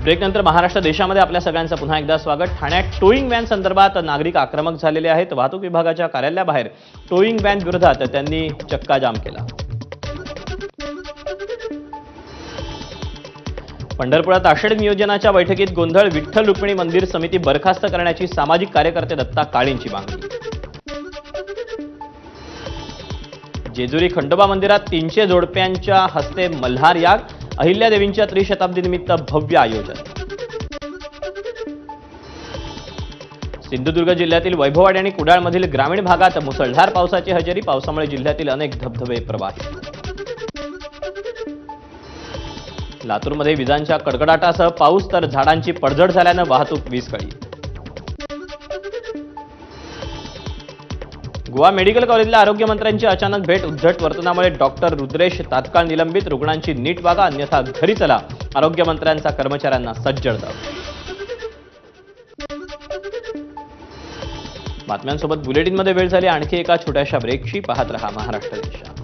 ब्रेकनंतर महाराष्ट्र देशामध्ये आपल्या सगळ्यांचं पुन्हा एकदा स्वागत। ठाण्यात टोईंग व्हॅन संदर्भात नागरिक आक्रमक झालेले आहेत। वाहतूक विभागाच्या कार्यालयाबाहेर टोईंग व्हॅन विरोधात त्यांनी चक्का जाम केला। पंढरपुरात आषाढी नियोजनाच्या बैठकीत गोंधळ। विठ्ठल रुक्मिणी मंदिर समिती बरखास्त करण्याची सामाजिक कार्यकर्ते दत्ता काळेंची मागणी। जेजुरी खंडोबा मंदिरात 300 जोडप्यांच्या हस्ते मल्हार याग। अहिल्यादेवींच्या त्रिशताब्दीनिमित्त भव्य आयोजन। सिंधुदुर्ग जिल्ह्यातील वैभववाडी आणि कुडाळमधील ग्रामीण भागात मुसळधार पावसाची हजेरी। पावसामुळे जिल्ह्यातील अनेक धबधबे प्रवाहित। लातूरमध्ये विजांच्या कडकडाटासह पाऊस तर झाडांची पडझड झाल्याने वाहतूक विस्कळीत। गोवा मेडिकल कॉलेजला आरोग्यमंत्र्यांची अचानक भेट। उद्धट वर्तनामुळे डॉक्टर रुद्रेश तात्काळ निलंबित। रुग्णांची नीट वागा अन्यथा घरी चला। आरोग्यमंत्र्यांचा कर्मचाऱ्यांना सज्जड दौरा। बातम्यांसोबत बुलेटिनमध्ये वेळ झाली आणखी एका छोट्याशा ब्रेकची। पाहत रहा महाराष्ट्र देश।